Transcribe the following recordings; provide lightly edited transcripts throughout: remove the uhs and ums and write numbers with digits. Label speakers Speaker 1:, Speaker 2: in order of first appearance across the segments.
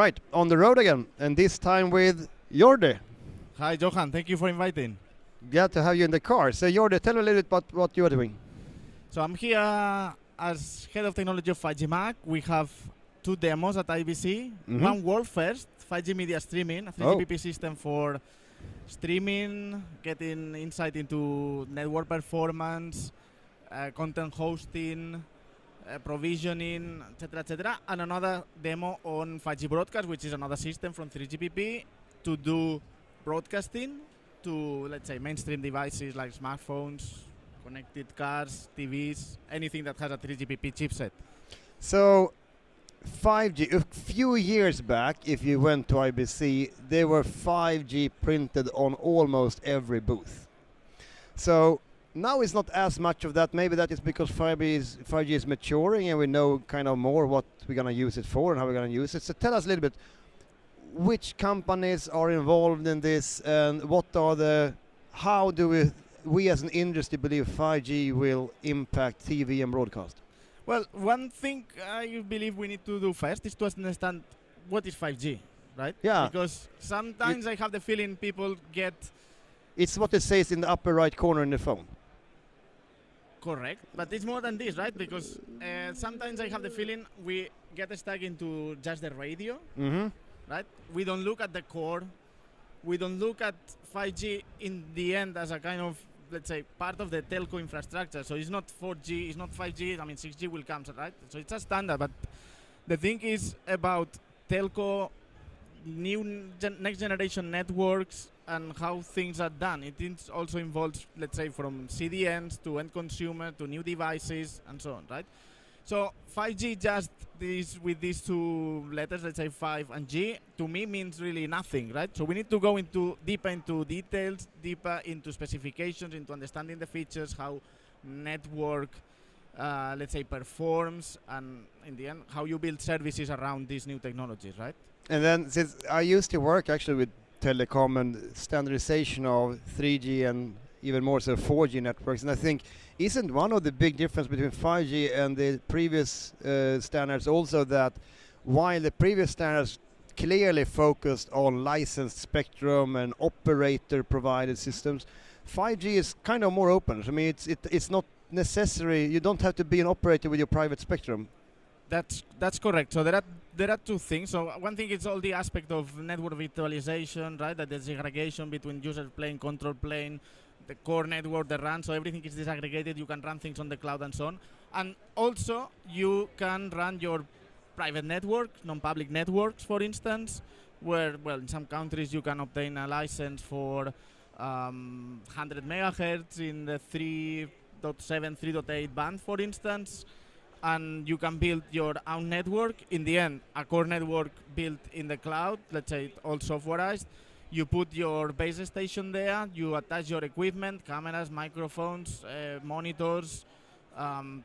Speaker 1: right, on the road again, and this time with Jordi.
Speaker 2: Hi, Johan. Thank you for inviting.
Speaker 1: Glad to have you in the car. So, Jordi, tell me a little bit about what you are doing.
Speaker 2: So I'm here as head of technology of 5G Mac. We have 2 demos at IBC. One world first, 5G media streaming, a 3GPP system for streaming, getting insight into network performance, content hosting, provisioning, etc., etc. And another demo on 5G broadcast, which is another system from 3GPP to do broadcasting to, let's say, mainstream devices like smartphones, connected cars, TVs, anything that has a 3GPP chipset.
Speaker 1: So, 5G, a few years back, if you went to IBC, there were 5G printed on almost every booth. So, now it's not as much of that. Maybe that is because 5G is maturing and we know kind of more what we're going to use it for and how we're going to use it. So tell us a little bit, which companies are involved in this and how do we as an industry believe 5G will impact TV and broadcast?
Speaker 2: Well, one thing I believe we need to do first is to understand what is 5G, right?
Speaker 1: Yeah.
Speaker 2: Because sometimes I have the feeling people get...
Speaker 1: It's what it says in the upper right corner in the phone.
Speaker 2: Correct, but it's more than this, right? Because sometimes I have the feeling we get stuck into just the radio, right? We don't look at the core. We don't look at 5G in the end as a kind of, let's say, part of the telco infrastructure. So it's not 4G, it's not 5G, I mean 6G will come, right? So it's a standard, but the thing is about telco, next generation networks, and how things are done. It also involves, let's say, from CDNs to end consumer to new devices and so on, right? So 5G just this with these 2 letters, let's say 5 and G, to me means really nothing, right? So we need to go deeper into details, deeper into specifications, into understanding the features, how network, let's say, performs, and in the end, how you build services around these new technologies, right?
Speaker 1: And then, since I used to work actually with telecom and standardization of 3G and even more so 4G networks, and I think isn't one of the big difference between 5G and the previous standards also that while the previous standards clearly focused on licensed spectrum and operator provided systems, 5G is kind of more open. I mean, it's not necessary. You don't have to be an operator with your private spectrum.
Speaker 2: That's correct. So there are 2 things. So one thing is all the aspect of network virtualization, right? That the segregation between user plane, control plane, the core network, the RAN. So everything is disaggregated. You can run things on the cloud and so on. And also you can run your private networks, non-public networks, for instance, where, well, in some countries you can obtain a license for 100 megahertz in the 3.7, 3.8 band, for instance. And you can build your own network. In the end, a core network built in the cloud, let's say all softwareized. You put your base station there, you attach your equipment, cameras, microphones, monitors,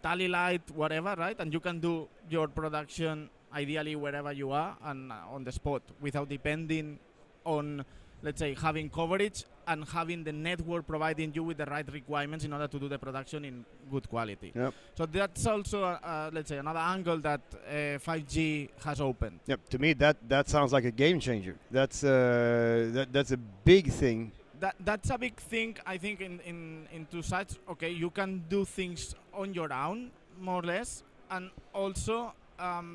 Speaker 2: tally light, whatever, right? And you can do your production ideally wherever you are and on the spot without depending on, let's say, having coverage and having the network providing you with the right requirements in order to do the production in good quality. Yep. So that's also, let's say, another angle that 5G has opened.
Speaker 1: Yep. To me, that sounds like a game changer. That's a big thing.
Speaker 2: That's a big thing, I think, in 2 sides. Okay, you can do things on your own, more or less, and also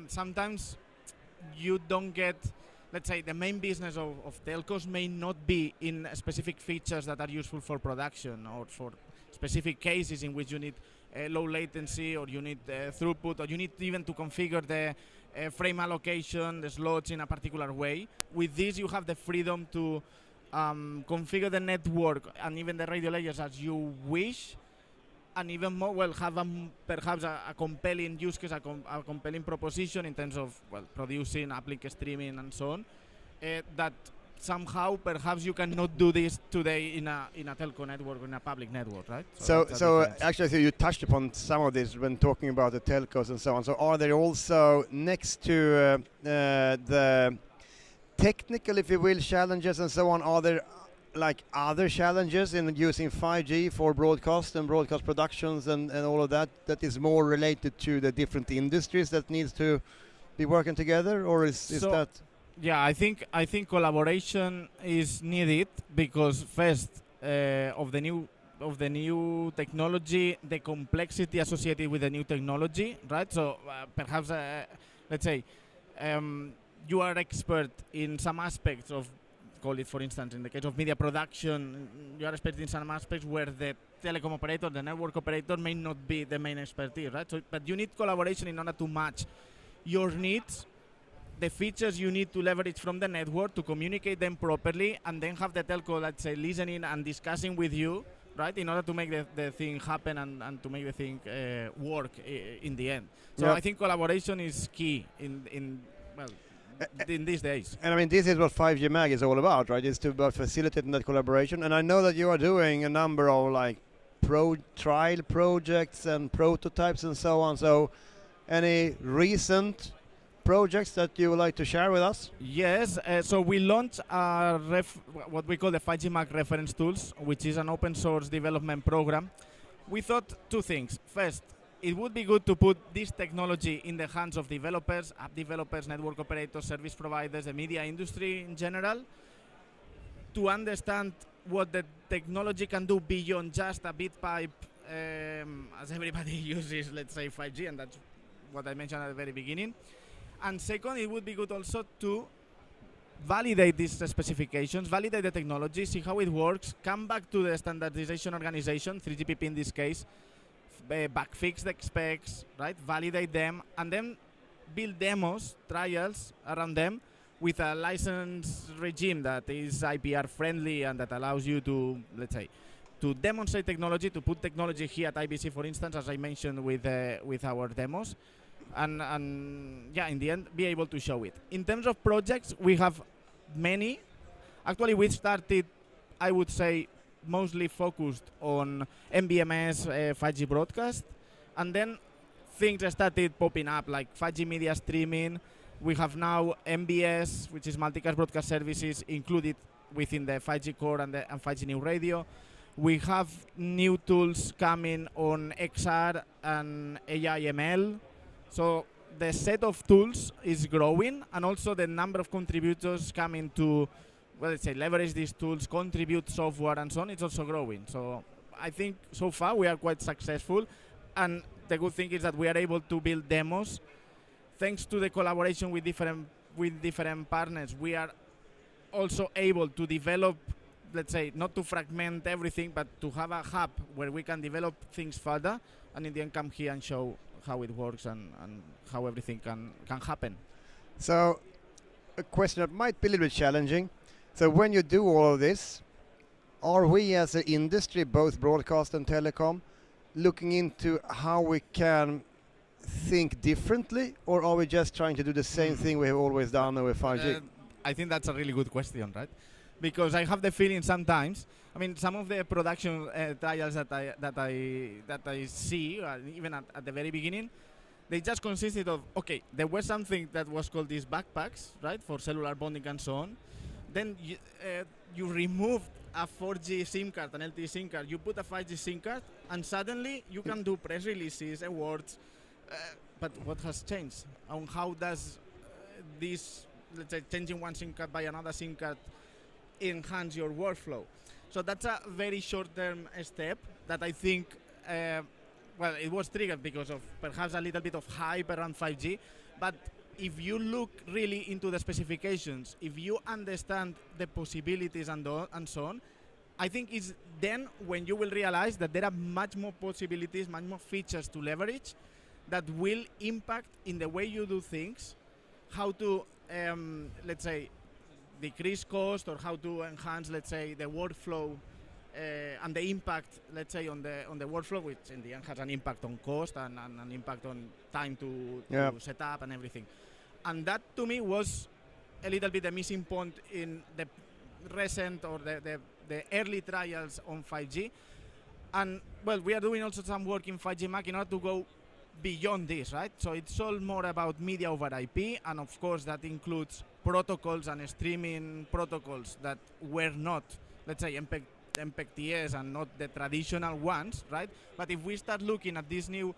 Speaker 2: sometimes you don't get, let's say, the main business of telcos may not be in specific features that are useful for production or for specific cases in which you need low latency or you need throughput or you need even to configure the frame allocation, the slots in a particular way. With this, you have the freedom to configure the network and even the radio layers as you wish, and even more, well, have perhaps a compelling use case, a compelling proposition in terms of, well, producing, uplink streaming, and so on. That somehow, perhaps you cannot do this today in a telco network or in a public network, right?
Speaker 1: So actually, so you touched upon some of this when talking about the telcos and so on. So are there also, next to the technical, if you will, challenges and so on, are there like other challenges in using 5G for broadcast and broadcast productions and all of that is more related to the different industries that needs to be working together, or is that?
Speaker 2: Yeah, I think collaboration is needed because first of the new technology, the complexity associated with the new technology, right? So perhaps let's say you are expert in some aspects of, call it for instance, in the case of media production, you are expert in some aspects where the telecom operator, the network operator may not be the main expertise, right? So, but you need collaboration in order to match your needs, the features you need to leverage from the network to communicate them properly, and then have the telco, let's say, listening and discussing with you, right, in order to make the thing happen and to make the thing work in the end. So
Speaker 1: Yep.
Speaker 2: I think collaboration is key in these days.
Speaker 1: And I mean, this is what 5G Mag is all about, right? It's about facilitating that collaboration. And I know that you are doing a number of like trial projects and prototypes and so on. So, any recent projects that you would like to share with us?
Speaker 2: Yes, so we launched what we call the 5G Mac reference tools, which is an open source development program. We thought two things. First, it would be good to put this technology in the hands of developers, app developers, network operators, service providers, the media industry in general, to understand what the technology can do beyond just a bit pipe, as everybody uses, let's say 5G, and that's what I mentioned at the very beginning. And second, it would be good also to validate these specifications, validate the technology, see how it works, come back to the standardization organization, 3GPP in this case, backfix the specs, right? Validate them, and then build demos, trials around them with a license regime that is IPR friendly and that allows you to, let's say, to demonstrate technology, to put technology here at IBC, for instance, as I mentioned with our demos. And yeah, in the end, be able to show it. In terms of projects, we have many. Actually, we started, I would say, mostly focused on MBMS 5G broadcast. And then things started popping up, like 5G media streaming. We have now MBS, which is multicast broadcast services, included within the 5G core and 5G new radio. We have new tools coming on XR and AI/ML. So the set of tools is growing, and also the number of contributors coming to, well, let's say, leverage these tools, contribute software and so on, it's also growing. So I think so far we are quite successful, and the good thing is that we are able to build demos. Thanks to the collaboration with different partners, we are also able to develop, let's say, not to fragment everything, but to have a hub where we can develop things further, and in the end come here and show how it works and how everything can happen.
Speaker 1: So, a question that might be a little bit challenging. So, when you do all of this, are we as an industry, both broadcast and telecom, looking into how we can think differently, or are we just trying to do the same thing we have always done with 5G?
Speaker 2: I think that's a really good question, right? Because I have the feeling sometimes, I mean, some of the production trials that I see, even at the very beginning, they just consisted of, okay, there was something that was called these backpacks, right, for cellular bonding and so on. Then you removed a 4G SIM card, an LTE SIM card, you put a 5G SIM card, and suddenly you can do press releases, awards. But what has changed? And how does this, let's say, changing one SIM card by another SIM card enhance your workflow? So that's a very short-term step that I think, well, it was triggered because of perhaps a little bit of hype around 5G. But if you look really into the specifications, if you understand the possibilities and so on, I think it's then when you will realize that there are much more possibilities, much more features to leverage that will impact in the way you do things, how to, let's say, decrease cost, or how to enhance, let's say, the workflow and the impact, let's say, on the workflow, which in the end has an impact on cost and an impact on time to set up and everything. And that, to me, was a little bit the missing point in the recent or the early trials on 5G. And, well, we are doing also some work in 5G Mac in order to go beyond this, right? So it's all more about media over IP, and of course that includes protocols and streaming protocols that were not, let's say, MPEG-TS and not the traditional ones, right? But if we start looking at these new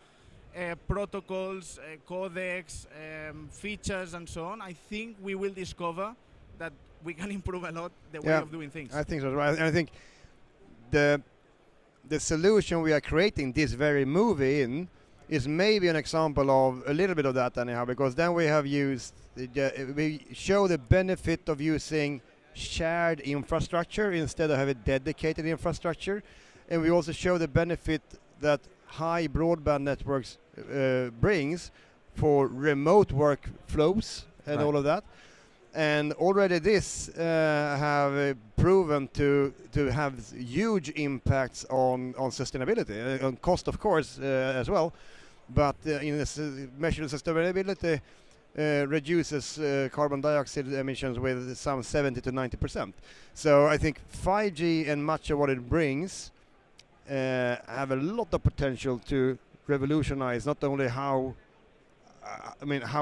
Speaker 2: protocols, codecs, features, and so on, I think we will discover that we can improve a lot the way of doing things.
Speaker 1: I think so. Right. I think the solution we are creating this very movie in is maybe an example of a little bit of that anyhow, because then we have used, we show the benefit of using shared infrastructure instead of having dedicated infrastructure, and we also show the benefit that high broadband networks brings for remote workflows and all of that. And already this have proven to have huge impacts on sustainability, on cost of course as well, but in this measured sustainability reduces carbon dioxide emissions with some 70 to 90%. So I think 5G and much of what it brings have a lot of potential to revolutionize not only how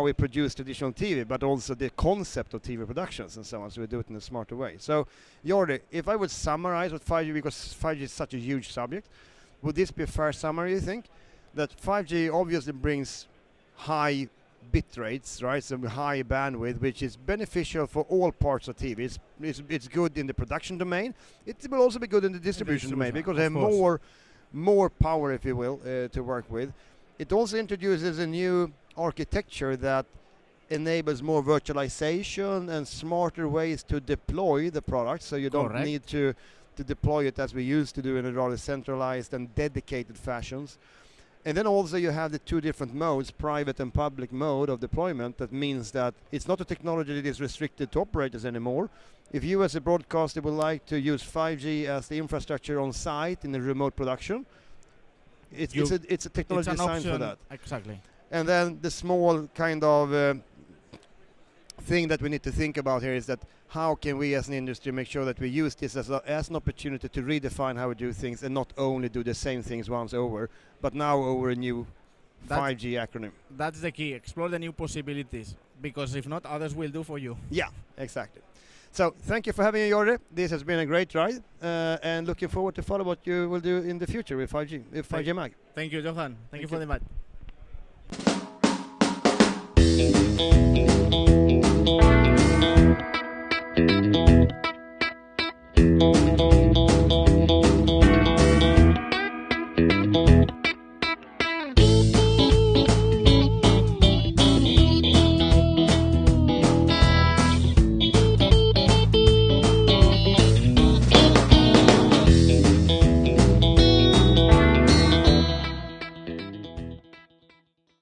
Speaker 1: we produce traditional TV, but also the concept of TV productions and so on, so we do it in a smarter way. So, Jordi, if I would summarize what 5G, because 5G is such a huge subject, would this be a fair summary, you think? That 5G obviously brings high bit rates, right? So high bandwidth, which is beneficial for all parts of TV. It's good in the production domain. It will also be good in the distribution domain, because they have more power, if you will, to work with. It also introduces a new architecture that enables more virtualization and smarter ways to deploy the product, so you don't need to deploy it as we used to do in a rather centralized and dedicated fashions. And then also you have the two different modes, private and public mode of deployment. That means that it's not a technology that is restricted to operators anymore. If you as a broadcaster would like to use 5G as the infrastructure on site in the remote production, it's a technology designed for that.
Speaker 2: Exactly.
Speaker 1: And then the small kind of thing that we need to think about here is that how can we as an industry make sure that we use this as an opportunity to redefine how we do things and not only do the same things once over, but now over a new 5G acronym.
Speaker 2: That's the key. Explore the new possibilities, because if not, others will do for you.
Speaker 1: Yeah, exactly. So thank you for having me, Jordi. This has been a great ride, and looking forward to follow what you will do in the future with 5G, with 5G Mag.
Speaker 2: Thank you, Johan. Thank you for the invite.